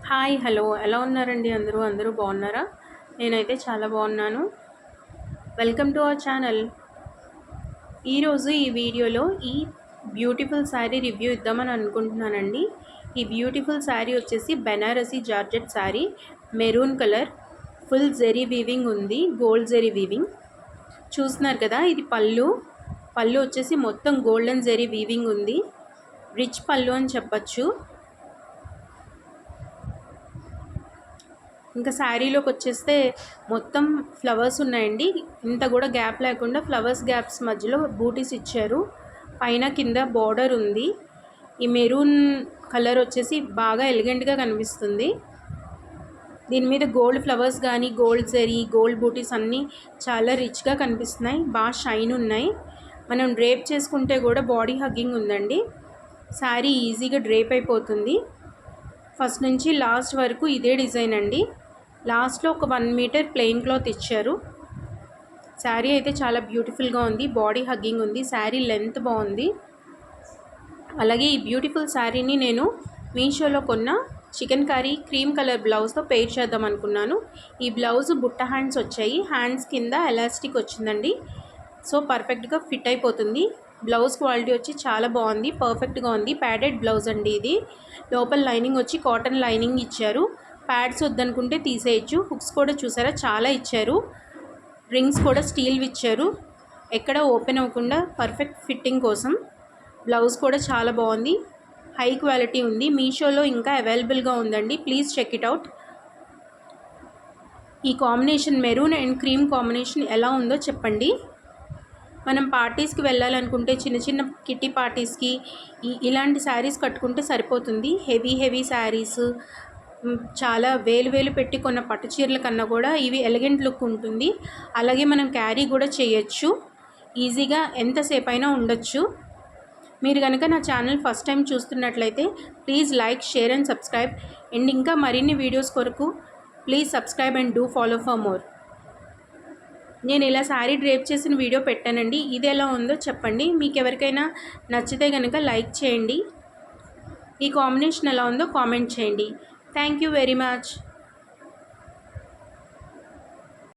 Hi hello ఎలా ఉన్నారండి అందరూ బాగున్నారా? నేనైతే చాలా బాగున్నాను. Welcome to our channel. ఈరోజు ఈ వీడియోలో ఈ బ్యూటిఫుల్ శారీ రివ్యూ ఇద్దామని అనుకుంటున్నానండి. ఈ బ్యూటిఫుల్ శారీ వచ్చేసి Banarasi georgette sari, maroon colour, full zari weaving ఉంది, గోల్డ్ జెరీ వీవింగ్. చూస్తున్నారు కదా, ఇది పళ్ళు వచ్చేసి మొత్తం గోల్డెన్ జెరీ వీవింగ్ ఉంది. రిచ్ పళ్ళు అని చెప్పచ్చు. ఇంకా శారీలోకి వచ్చేస్తే మొత్తం ఫ్లవర్స్ ఉన్నాయండి. ఇంత కూడా గ్యాప్ లేకుండా ఫ్లవర్స్ గ్యాప్స్ మధ్యలో బూటీస్ ఇచ్చారు. పైన కింద బార్డర్ ఉంది. ఈ మెరూన్ కలర్ వచ్చేసి బాగా ఎలిగెంట్గా కనిపిస్తుంది. దీని మీద గోల్డ్ ఫ్లవర్స్ కానీ గోల్డ్ జరీ, గోల్డ్ బూటీస్ అన్నీ చాలా రిచ్గా కనిపిస్తున్నాయి. బాగా షైన్ ఉన్నాయి. మనం డ్రేప్ చేసుకుంటే కూడా బాడీ హగ్గింగ్ ఉందండి. శారీ ఈజీగా డ్రేప్ అయిపోతుంది. ఫస్ట్ నుంచి లాస్ట్ వరకు ఇదే డిజైన్ అండి. లాస్ట్లో ఒక 1 మీటర్ ప్లెయిన్ క్లాత్ ఇచ్చారు. శారీ అయితే చాలా బ్యూటిఫుల్గా ఉంది. బాడీ హగ్గింగ్ ఉంది. శారీ లెంత్ బాగుంది. అలాగే ఈ బ్యూటిఫుల్ శారీని నేను మీషోలో కొన్న చికెన్ కర్రీ క్రీమ్ కలర్ బ్లౌజ్తో పెయిర్ చేద్దాం అనుకున్నాను. ఈ బ్లౌజ్ బుట్ట హ్యాండ్స్ వచ్చాయి. హ్యాండ్స్ కింద ఎలాస్టిక్ వచ్చిందండి. సో పర్ఫెక్ట్గా ఫిట్ అయిపోతుంది. బ్లౌజ్ క్వాలిటీ వచ్చి చాలా బాగుంది, పర్ఫెక్ట్గా ఉంది. ప్యాడెడ్ బ్లౌజ్ అండి ఇది. లోపల లైనింగ్ వచ్చి కాటన్ లైనింగ్ ఇచ్చారు. ప్యాడ్స్ వద్దనుకుంటే తీసేయచ్చు. హుక్స్ కూడా చూసారా చాలా ఇచ్చారు. రింగ్స్ కూడా స్టీల్ ఇచ్చారు, ఎక్కడ ఓపెన్ అవ్వకుండా పర్ఫెక్ట్ ఫిట్టింగ్ కోసం. బ్లౌజ్ కూడా చాలా బాగుంది, హై క్వాలిటీ ఉంది. మీషోలో ఇంకా అవైలబుల్గా ఉందండి, ప్లీజ్ చెక్ ఇట్ అవుట్. ఈ combination maroon and cream combination ఎలా ఉందో చెప్పండి. మనం పార్టీస్కి వెళ్ళాలనుకుంటే చిన్న చిన్న కిట్టి పార్టీస్కి ఇలాంటి శారీస్ కట్టుకుంటే సరిపోతుంది. హెవీ శారీస్, చాలా వేలు పెట్టి కొన్న పట్టు చీరల కన్నా కూడా ఇవి ఎలిగెంట్ లుక్ ఉంటుంది. అలాగే మనం క్యారీ కూడా చేయొచ్చు, ఈజీగా ఎంతసేపు అయినా ఉండొచ్చు. మీరు కనుక నా ఛానల్ ఫస్ట్ టైం చూస్తున్నట్లయితే please like, share and subscribe. And ఇంకా మరిన్ని వీడియోస్ కొరకు please subscribe and do follow for more. నేను ఇలా శారీ డ్రేప్ చేసిన వీడియో పెట్టానండి. ఇది ఎలా ఉందో చెప్పండి. మీకు ఎవరికైనా నచ్చితే కనుక లైక్ చేయండి. ఈ కాంబినేషన్ ఎలా ఉందో కామెంట్ చేయండి. Thank you very much.